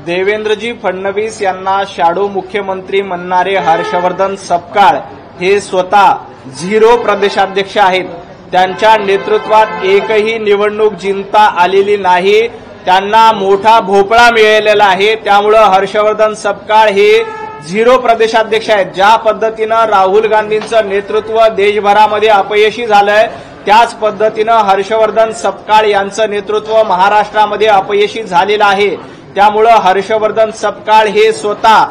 देवेंद्रजी फडणवीस यांना शॅडो मुख्यमंत्री म्हणणारे हर्षवर्धन सपकाळ हे स्वतः 0 प्रदेशाध्यक्ष आहेत। त्यांच्या नेतृत्वात एकही निवडणूक जिंकता आलेली नाही। त्यांना मोठा भोपळा मिळालेला आहे। त्यामुळे हर्षवर्धन सपकाळ हे 0 प्रदेशाध्यक्ष आहेत। ज्या पद्धतीने राहुल गांधींचं नेतृत्व देशभरामध्ये अपयशी झालंय, त्याच पद्धतीने हर्षवर्धन सपकाळ यांचं नेतृत्व महाराष्ट्रामध्ये अपयशी झालेलं आहे। त्यामुळे हर्षवर्धन सपकाळ हे स्वतः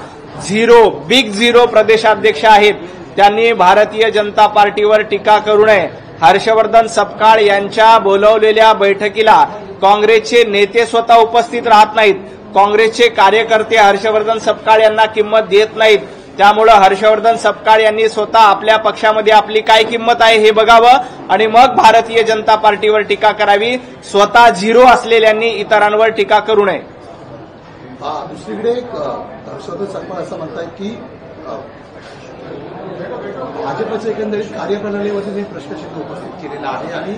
बिग झिरो प्रदेशाध्यक्ष आहेत। त्यांनी भारतीय जनता पार्टीवर टीका करू नये। हर्षवर्धन सपकाळ यांच्या बोलवलेल्या बैठकीला काँग्रेसचे नेते स्वतः उपस्थित राहत नाहीत। काँग्रेसचे कार्यकर्ते हर्षवर्धन सपकाळ यांना किंमत देत नाहीत। त्यामुळे हर्षवर्धन सपकाळ यांनी स्वतः आपल्या पक्षामध्ये आपली काय किंमत आहे हे बघावं आणि मग भारतीय जनता पार्टीवर टीका करावी। स्वतः 0 असलेल्यांनी इतरांवर टीका करू नये। दुसरीकडे हर्षवर्धन सपकाळ असं म्हणतात की भाजपचं एकंदरीत कार्यप्रणालीवरती प्रश्नचिन्ह उपस्थित केलेलं आहे आणि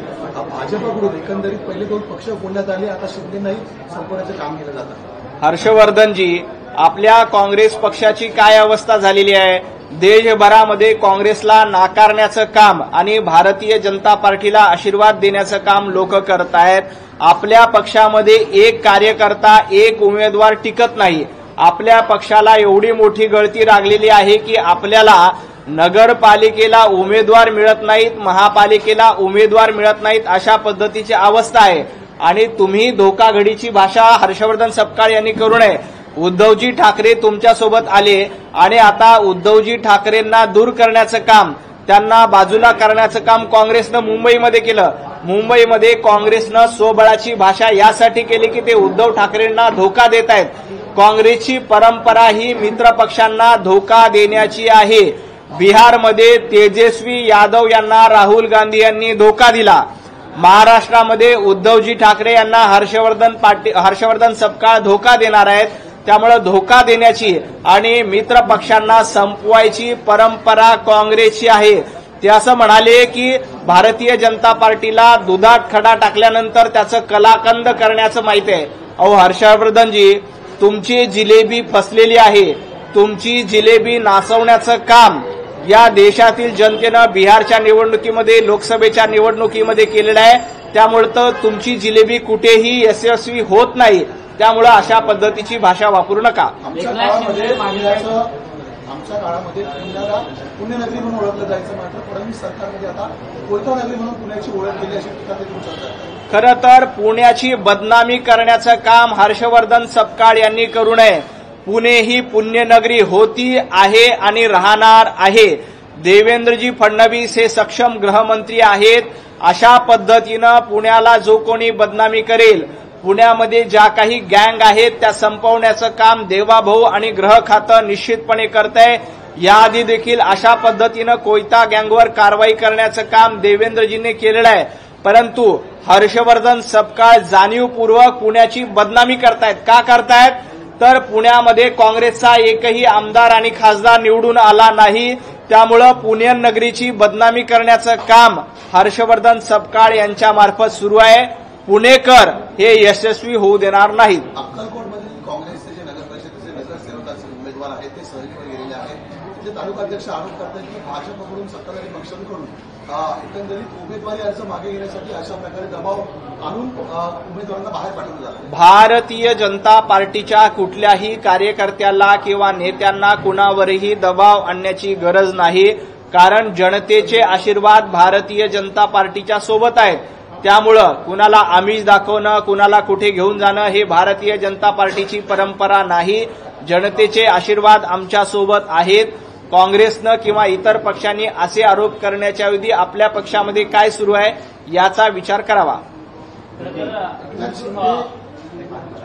भाजपकडून एकंदरीत पहिले 2 पक्ष फोडण्यात आले, आता शिंदेनाही संपवण्याचं काम केलं जातं। हर्षवर्धनजी, आपल्या काँग्रेस पक्षाची काय अवस्था झालेली आहे? देशभरामध्ये काँग्रेसला नाकारण्याचं काम आणि भारतीय जनता पार्टीला आशीर्वाद देण्याचं काम लोक करत आहेत। आपल्या पक्षामध्ये एक कार्यकर्ता, एक उमेदवार टिकत नाही। आपल्या पक्षाला एवढी मोठी गळती लागलेली आहे की आपल्याला नगरपालिकेला उमेदवार मिळत नाहीत, महापालिकेला उमेदवार मिळत नाहीत, अशा पद्धतीची अवस्था आहे। आणि तुम्ही धोकाधडीची भाषा हर्षवर्धन सपकाळ यांनी करू नये। उद्धवजी ठाकरे तुमच्यासोबत आले आणि आता उद्धवजी ठाकरेंना दूर करण्याचं काम, त्यांना बाजूला करण्याचं काम काँग्रेसनं मुंबईमध्ये केलं। मुंबईमध्ये काँग्रेसनं स्वबळाची भाषा यासाठी केली की ते उद्धव ठाकरेंना धोका देत आहेत। काँग्रेसची परंपरा ही मित्र पक्षांना धोका देण्याची आहे। बिहारमध्ये तेजस्वी यादव यांना राहुल गांधी यांनी धोका दिला। महाराष्ट्रामध्ये उद्धवजी ठाकरे यांना हर्षवर्धन सपकाळ धोका देणार आहेत। त्यामुळे धोका देण्याची आणि मित्र पक्षांना संपवायची परंपरा काँग्रेसची आहे। ते असं म्हणाले की भारतीय जनता पार्टीला दुधात खडा टाकल्यानंतर त्याचं कलाकंद करण्याचं माहिती आहे। अहो हर्षवर्धनजी, तुमची जिलेबी फसलेली आहे। तुमची जिलेबी नासवण्याचं काम या देशातील जनतेनं बिहारच्या निवडणुकीमध्ये, लोकसभेच्या निवडणुकीमध्ये केलेलं आहे। त्यामुळे तर तुमची जिलेबी कुठेही यशस्वी होत नाही। त्यामुळे अशा पद्धतीची भाषा वापरू नका। आमच्या काळामध्ये पुण्याला पुण्यनगरी म्हणून ओळखलं जायचं, मात्र फडणवीस सरकारमध्ये आता कोलका नगरी म्हणून पुण्याची ओळख केली अशी टीका ते करू शकतात। खरं तर पुण्याची बदनामी करण्याचं काम हर्षवर्धन सपकाळ यांनी करू नये। पुणे ही पुण्यनगरी होती, आहे आणि राहणार आहे। देवेंद्रजी फडणवीस हे सक्षम गृहमंत्री आहेत। अशा पद्धतीनं पुण्याला जो कोणी बदनामी करेल, पुण्यामध्ये ज्या काही गँग आहेत त्या संपवण्याचं काम देवाभाऊ आणि गृह खातं निश्चितपणे करतंय। याआधी देखील अशा पद्धतीनं कोयता गँगवर कारवाई करण्याचं काम देवेंद्रजींनी केलेलं आहे। परंतु हर्षवर्धन सपकाळ जाणीवपूर्वक पुण्याची बदनामी करतायत। का करतायत? तर पुण्यामध्ये काँग्रेसचा एकही आमदार आणि खासदार निवडून आला नाही। त्यामुळे पुणे नगरीची बदनामी करण्याचं काम हर्षवर्धन सपकाळ यांच्या मार्फत सुरू आहे। पुणेकर हे यशस्वी होऊ देणार नाहीत। अक्कलकोटमधील काँग्रेसचे जे नगर परिषदेचे नगरसेवकाचे उमेदवार आहेत ते सहलीवर गेलेले आहेत। ते तालुकाध्यक्ष आरोप करतात की भाजपकडून सत्ताधारी पक्षांकडून एकंदरीत उमेदवारी अर्ज मागे घेण्यासाठी अशा प्रकारे दबाव आणून उमेदवारांना बाहेर पाठवलं जातं। भारतीय जनता पार्टीच्या कुठल्याही कार्यकर्त्याला किंवा नेत्यांना कुणावरही दबाव आणण्याची गरज नाही, कारण जनतेचे आशीर्वाद भारतीय जनता पार्टीच्या सोबत आहेत। त्यामुळं कुणाला आमिष दाखवणं, कुणाला कुठे घेऊन जाणं हे भारतीय जनता पार्टीची परंपरा नाही। जनतेचे आशीर्वाद आमच्या सोबत आहेत। काँग्रेसनं किंवा इतर पक्षांनी असे आरोप करण्याच्या ऐवजी आपल्या पक्षामध्ये काय सुरू आहे याचा विचार करावा।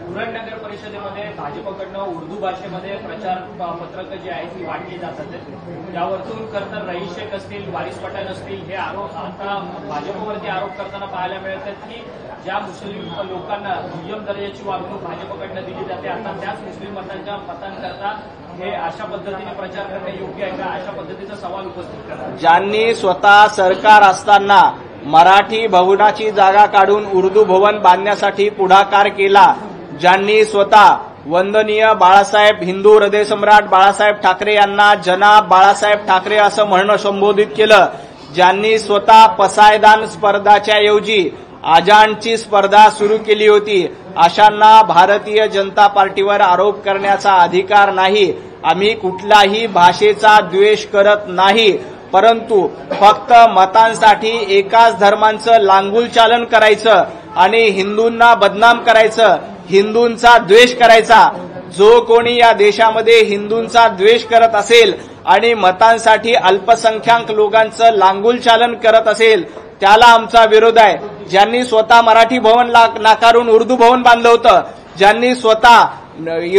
उरण नगर परिषदेमध्ये भाजपकडनं उर्दू भाषेमध्ये प्रचार पत्रक जी आहेत ती वाटली जातात। यावरतून खरंतर रईस शेख असतील, वारिस पठाण असतील हे आरोप आता भाजपवरती आरोप करताना पाहायला मिळतात की ज्या मुस्लिम लोकांना दुय्यम दर्जाची वागणूक भाजपकडनं दिली जाते, आता त्याच मुस्लिम मतांकरता हे अशा पद्धतीने प्रचार करणे योग्य आहे का, अशा पद्धतीचा सवाल उपस्थित करतात। ज्यांनी स्वतः सरकार असताना मराठी भवनाची जागा काढून उर्दू भवन बांधण्यासाठी पुढाकार केला, ज्यांनी स्वतः वंदनीय बाळासाहेब हिंदू हृदयसम्राट बाळासाहेब ठाकरे यांना जनाब बाळासाहेब ठाकरे असं म्हणणं संबोधित केलं, ज्यांनी स्वतः पसायदान स्पर्धाच्या ऐवजी आजांची स्पर्धा सुरू केली होती, अशांना भारतीय जनता पार्टीवर आरोप करण्याचा अधिकार नाही। आम्ही कुठल्याही भाषेचा द्वेष करत नाही, परंतु फक्त मतांसाठी एकाच धर्मांचं लांगुल चालन करायचं आणि हिंदूंना बदनाम करायचं, हिंदूंचा द्वेष करायचा। जो कोणी या देशामध्ये हिंदूंचा द्वेष करत असेल आणि मतांसाठी अल्पसंख्याक लोकांचं लांगुल चालन करत असेल त्याला आमचा विरोध आहे। ज्यांनी स्वतः मराठी भवन नाकारून उर्दू भवन बांधलं होतं, ज्यांनी स्वतः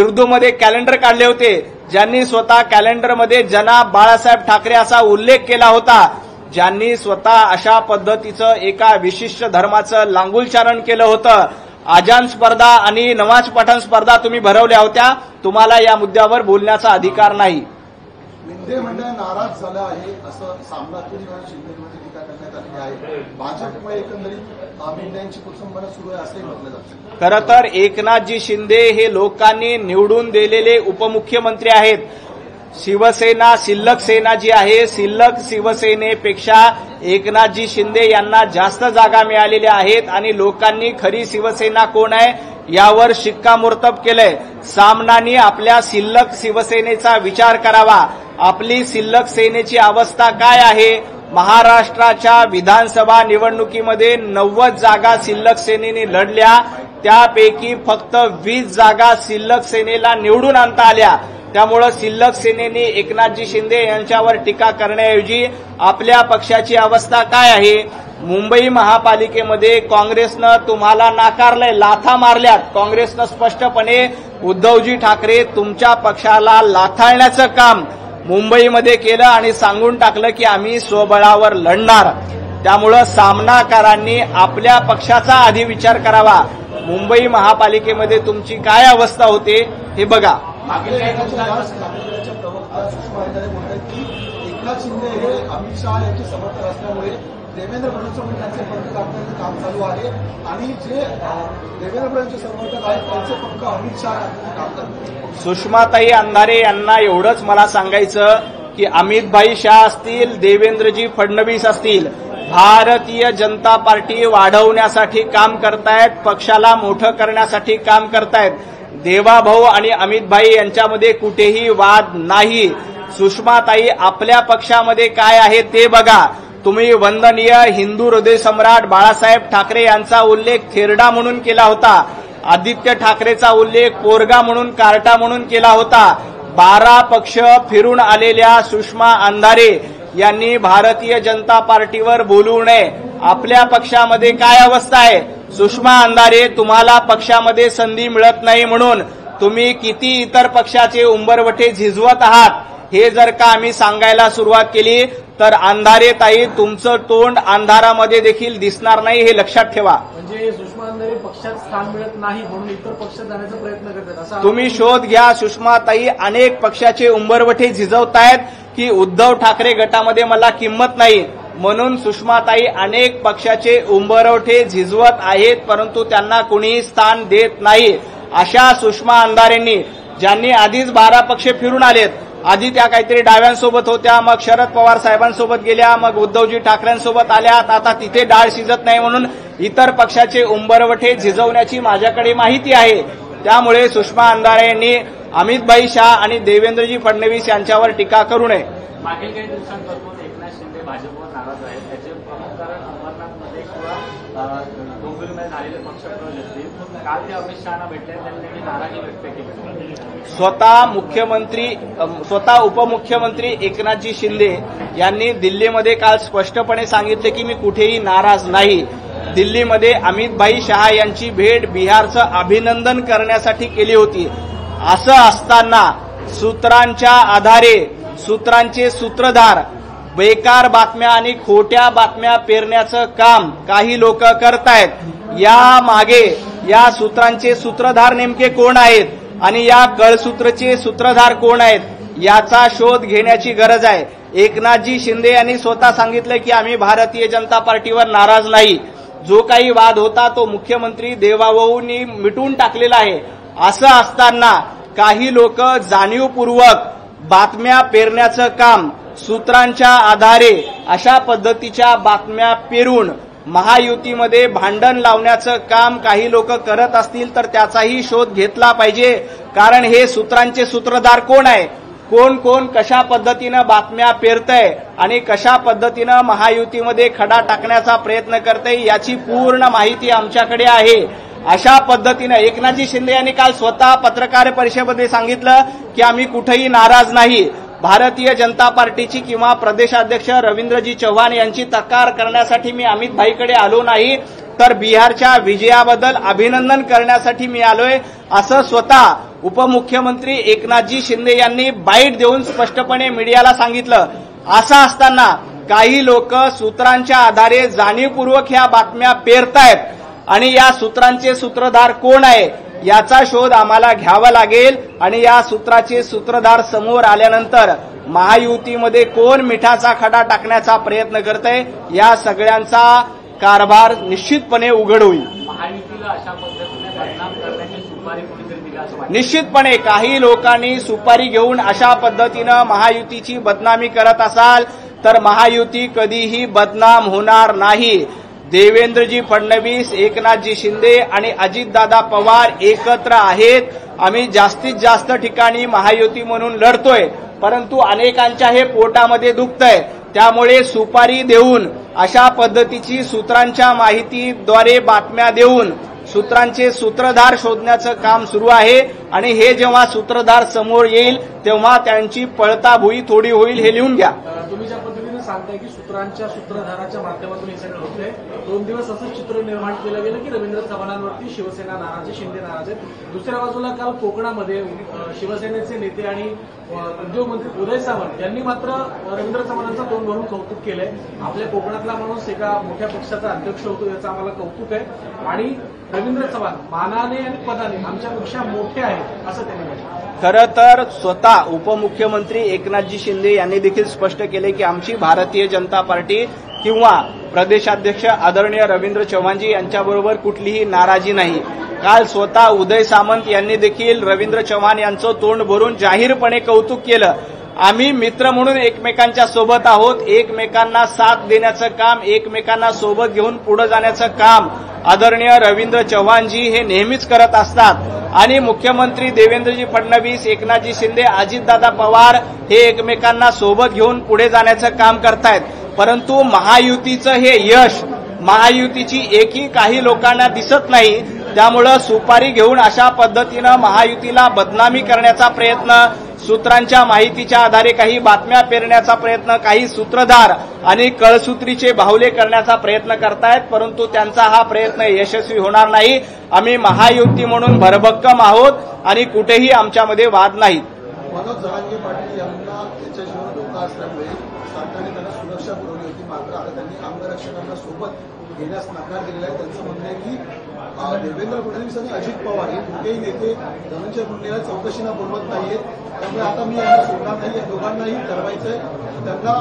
उर्दूमध्ये कॅलेंडर काढले होते, ज्यांनी स्वतः कॅलेंडरमध्ये जनाब बाळासाहेब ठाकरे असा उल्लेख केला होता, ज्यांनी स्वतः अशा पद्धतीचं एका विशिष्ट धर्माचं लांगुलचारण केलं होतं, आजान स्पर्धा आणि नमाज पठण स्पर्धा तुम्ही भरवल्या होत्या, तुम्हाला या मुद्द्यावर बोलण्याचा अधिकार नाही। शिंदे मंडळ नाराज झालं आहे असं सामनातून शिंदेमध्ये टीका करण्यात आली आहे। भाजपमुळे एकंदरीत मिंड्यांची कुचंबना सुरू आहे असंही म्हटलं जातं। खरं तर एकनाथजी शिंदे हे लोकांनी निवडून दिलेले उपमुख्यमंत्री आहेत। शिवसेना शिल्लक सेना जी आहे, शिल्लक शिवसेनेपेक्षा एकनाथजी शिंदे यांना जास्त जागा मिळालेल्या आहेत आणि लोकांनी खरी शिवसेना कोण आहे यावर शिक्कामोर्तब केलंय। सामनानी आपल्या शिल्लक शिवसेनेचा विचार करावा। आपली शिल्लक सेनेची अवस्था काय आहे? महाराष्ट्राच्या विधानसभा निवडणुकीमध्ये 90 जागा शिल्लक सेनेने लढल्या, त्यापैकी फक्त 20 जागा शिल्लक सेनेला निवडून आणता आल्या। त्यामुळे शिल्लक सेनेने एकनाथजी शिंदे यांच्यावर टीका करण्याऐवजी आपल्या पक्षाची अवस्था काय आहे? मुंबई महापालिकेमध्ये काँग्रेसनं तुम्हाला नाकारलंय, लाथा मारल्यात। काँग्रेसनं स्पष्टपणे उद्धवजी ठाकरे तुमच्या पक्षाला लाथाळण्याचं काम मुंबईमध्ये केलं आणि सांगून टाकलं की आम्ही स्वबळावर लढणार। त्यामुळे सामनाकारांनी आपल्या पक्षाचा आधी विचार करावा। मुंबई महापालिकेमध्ये तुमची काय अवस्था होते हे बघा। प्रवक्ता सुषमा अंधारे म्हणतात की एकनाथ शिंदे हे अमित शहा यांचे समर्थक असल्यामुळे देवेंद्र फडणवीस त्यांचे पंख कापण्याचं काम चालू आहे आणि जे देवेंद्र फडणवीसचे समर्थक आहेत त्यांचे पंख अमित शहा कापण्याचं काम करतात। सुषमाताई अंधारे यांना एवढंच मला सांगायचं की अमितभाई शाह असतील, देवेंद्रजी फडणवीस असतील, भारतीय जनता पार्टी वाढवण्यासाठी काम करतायत, पक्षाला मोठं करण्यासाठी काम करतायत। देवाभाऊ आणि अमितभाई यांच्यामध्ये कुठेही वाद नाही। सुषमाताई आपल्या पक्षामध्ये काय आहे ते बघा। तुम्ही वंदनीय हिंदू हृदय सम्राट बाळासाहेब ठाकरे यांचा उल्लेख थेरडा म्हणून केला होता, आदित्य ठाकरेचा उल्लेख पोरगा म्हणून, कार्टा म्हणून केला होता। 12 पक्ष फिरून आलेल्या सुषमा अंधारे यांनी भारतीय जनता पार्टीवर बोलू नये। आपल्या पक्षामध्ये काय अवस्था आहे? सुषमा अंधारे, तुम्हाला पक्षामध्ये संधी मिळत नाही म्हणून तुम्ही किती इतर पक्षाचे उंबरवटे झिजवत आहात हे जर का आम्ही सांगायला सुरुवात केली तर अंधारे ताई तुमचं तोंड अंधारामध्ये देखील दिसणार नाही, हे लक्षात ठेवा। म्हणजे सुषमा अंधारे पक्षात स्थान मिळत नाही म्हणून इतर पक्षात जाण्याचा प्रयत्न करतात असं तुम्ही शोध घ्या। सुषमाताई अनेक पक्षाचे उंबरवटे झिजवतायत की उद्धव ठाकरे गटामध्ये मला किंमत नाही म्हणून सुषमाताई अनेक पक्षाचे उंबरवटे झिजवत आहेत, परंतु त्यांना कुणीही स्थान देत नाही। अशा सुषमा अंधारेंनी, ज्यांनी आधीच 12 पक्ष फिरून आलेत, आधी त्या काहीतरी डाव्यांसोबत होत्या, मग शरद पवार साहेबांसोबत गेल्या, मग उद्धवजी ठाकरेंसोबत आल्यात, आता तिथे डाळ शिजत नाही म्हणून इतर पक्षाचे उंबरवटे झिजवण्याची माझ्याकडे माहिती आहे। त्यामुळे सुषमा अंधारे यांनी अमितभाई शाह आणि देवेंद्रजी फडणवीस यांच्यावर टीका करू नये। मागील काही दिवसांपासून एकनाथ शिंदे भाजपवर नाराज आहेत, त्याचे प्रमुख कारण अमरनाथमध्ये किंवा डोंबिवलीमध्ये झालेले पक्षप्रवेश असतील। काल ते अमित शहाना भेटले, त्यांनी नाराजी व्यक्त केली। स्वतः उपमुख्यमंत्री एकनाथजी शिंदे यांनी दिल्लीमध्ये काल स्पष्टपणे सांगितले की मी कुठेही नाराज नाही। दिल्लीमध्ये अमितभाई शहा यांची भेट बिहारचं अभिनंदन करण्यासाठी केली होती। असं असताना सूत्रांच्या आधारे, सूत्रांचे सूत्रधार बेकार बातम्या आणि खोट्या बातम्या पेरण्याचं काम काही लोक करतायत। या मागे या सूत्रांचे सूत्रधार नेमके कोण आहेत आणि या कळसूत्रचे सूत्रधार कोण आहेत याचा शोध घेण्याची गरज आहे। एकनाथजी शिंदे यांनी स्वतः सांगितलं की आम्ही भारतीय जनता पार्टीवर नाराज नाही। जो काही वाद होता तो मुख्यमंत्री देवाभाऊंनी मिटून टाकलेला आहे असं असताना काही लोक जाणीवपूर्वक बातम्या पेरण्याचं काम, सूत्रांच्या आधारे अशा पद्धतीच्या बातम्या पेरून महायुतीमध्ये भांडण लावण्याचं काम काही लोक करत असतील तर त्याचाही शोध घेतला पाहिजे. कारण हे सूत्रांचे सूत्रधार कोण आहे, कोण कोण कशा पद्धतीनं बातम्या पेरतय आणि कशा पद्धतीनं महायुतीमध्ये खडा टाकण्याचा प्रयत्न करतय याची पूर्ण माहिती आमच्याकडे आहे. अशा पद्धतीनं एकनाथजी शिंदे यांनी काल स्वतः पत्रकार परिषदेमध्ये सांगितलं की आम्ही कुठेही नाराज नाही. भारतीय जनता पार्टीची किंवा प्रदेशाध्यक्ष रवींद्रजी चव्हाण यांची तक्रार करण्यासाठी मी अमित भाईकडे आलो नाही, तर बिहारच्या विजयाबद्दल अभिनंदन करण्यासाठी मी आलोय, असं स्वतः उपमुख्यमंत्री एकनाथजी शिंदे यांनी बाईट देऊन स्पष्टपणे मीडियाला सांगितलं. असं असताना काही लोक सूत्रांच्या आधारे जाणीवपूर्वक ह्या बातम्या पेरतायत आणि या सूत्रांचे सूत्रधार कोण आहे याचा शोध आम्हाला घ्यावा लागेल. आणि या सूत्राचे सूत्रधार समोर आल्यानंतर महायुतीमध्ये कोण मिठाचा खडा टाकण्याचा प्रयत्न करतंय या सगळ्यांचा कारभार निश्चितपणे उघड होईल. महायुतीला अशा पद्धतीने बदनाम करण्याची सुपारी कोणीतरी दिली असं वाटतं? निश्चितपणे काही लोकांनी सुपारी घेऊन अशा पद्धतीनं महायुतीची बदनामी करत असाल तर महायुती कधीही बदनाम होणार नाही. देवेंद्रजी फडणवीस, एकनाथजी शिंदे आणि अजितदादा पवार एकत्र आहेत. आम्ही जास्तीत जास्त ठिकाणी महायुती म्हणून लढतोय, परंतु अनेकांच्या हे पोटामध्ये दुखतंय. त्यामुळे सुपारी देऊन अशा पद्धतीची सूत्रांच्या माहितीद्वारे बातम्या देऊन सूत्रांचे सूत्रधार शोधण्याचं काम सुरू आहे. आणि हे जेव्हा सूत्रधार समोर येईल तेव्हा त्यांची पळताभुई थोडी होईल, हे लिहून घ्या. तुम्ही ज्या पद्धतीने सांगताय की सूत्रांच्या सूत्रधाराच्या माध्यमातून हे सगळं होतंय, 2 दिवस असं चित्र निर्माण केलं गेलं की रवींद्र चव्हाणांवरती शिवसेना नाराज आहे, शिंदे नाराज आहेत. दुसऱ्या बाजूला काल कोकणामध्ये शिवसेनेचे नेते आणि उद्योगमंत्री उदय सामंत यांनी मात्र रवींद्र चव्हाणांचं तोंड भरून कौतुक केलंय. आपल्या कोकणातला माणूस एका मोठ्या पक्षाचा अध्यक्ष होतो याचं आम्हाला कौतुक आहे आणि रवींद्र चव्हाण मानाने आणि पदाने आमच्यापेक्षा मोठे आहेत असं त्यांनी म्हटलं. खरं तर स्वतः उपमुख्यमंत्री एकनाथजी शिंदे यांनी देखील स्पष्ट केले की आमची भारतीय जनता पार्टी किंवा प्रदेशाध्यक्ष आदरणीय रवींद्र चव्हाणजी यांच्याबरोबर कुठलीही नाराजी नाही. काल स्वतः उदय सामंत यांनी देखील रवींद्र चव्हाण यांचं तोंड भरून जाहीरपणे कौतुक केलं. आम्ही मित्र म्हणून एकमेकांच्या सोबत आहोत, एकमेकांना साथ देण्याचं काम, एकमेकांना सोबत घेऊन पुढे जाण्याचं काम आदरणीय रवींद्र चव्हाणजी हे नेहमीच करत असतात. आणि मुख्यमंत्री देवेंद्रजी फडणवीस, एकनाथजी शिंदे, अजितदादा पवार हे एकमेकांना सोबत घेऊन पुढे जाण्याचं काम करतायत. परंतु महायुतीचं हे यश, महायुतीची एकी काही लोकांना दिसत नाही. त्यामुळं सुपारी घेऊन अशा पद्धतीनं महायुतीला बदनामी करण्याचा प्रयत्न, सूत्रांच्या माहितीच्या आधारे काही बातम्या पेरण्याचा प्रयत्न काही सूत्रधार आणि कळसूत्रीचे बाहुले करण्याचा प्रयत्न करतायत. परंतु त्यांचा हा प्रयत्न यशस्वी होणार नाही. आम्ही महायुती म्हणून भरभक्कम आहोत आणि कुठेही आमच्यामध्ये वाद नाहीत. मनोज जरांगे पाटील यांना त्यांच्या जीवन धोका असल्यामुळे सरकारने त्यांना सुरक्षा पुरवली होती, मात्र आता त्यांनी अंगरक्षकांना सोबत घेण्यास नकार दिलेला आहे. त्यांचं म्हणणं आहे की देवेंद्र फडणवीस आणि अजित पवार हे दोघेही नेते धनंजय मुंडेला चौकशीला बोलवत नाहीयेत, त्यामुळे आता मी यांना सोडणार नाही. या दोघांनाही ठरवायचंय त्यांना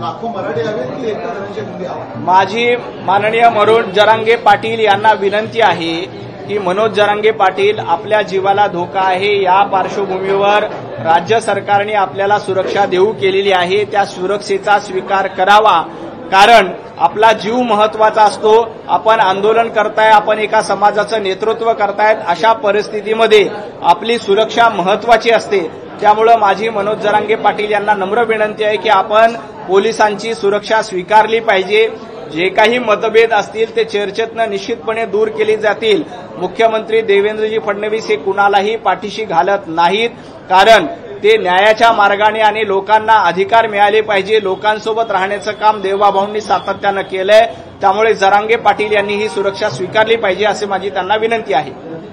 लाखो मराठे हवेत की एकटा धनंजय मुंडे हवा. माझी माननीय मनोज जरांगे पाटील यांना विनंती आहे की मनोज जरांगे पाटील, आपल्या जीवाला धोका आहे, या पार्श्वभूमीवर राज्य सरकारने आपल्याला सुरक्षा देऊ केलेली आहे, त्या सुरक्षेचा स्वीकार करावा. कारण आपला जीव महत्वाचा असतो. आपण आंदोलन करताय, आपण एका समाजाचं नेतृत्व करतायत, अशा परिस्थितीमध्ये आपली सुरक्षा महत्वाची असते. त्यामुळे माझी मनोज जरांगे पाटील यांना नम्र विनंती आहे की आपण पोलिसांची सुरक्षा स्वीकारली पाहिजे. जे काही मतभेद असतील ते चर्चेतनं निश्चितपणे दूर केले जातील. मुख्यमंत्री देवेंद्रजी फडणवीस हे कुणालाही पाठीशी घालत नाहीत, कारण ते न्यायाच्या मार्गाने आणि लोकांना अधिकार मिळाले पाहिजे, लोकांसोबत राहण्याचं काम देवाभाऊंनी सातत्यानं केलंय. त्यामुळे जरांगे पाटील यांनी ही सुरक्षा स्वीकारली पाहिजे असे माझी त्यांना विनंती आहे.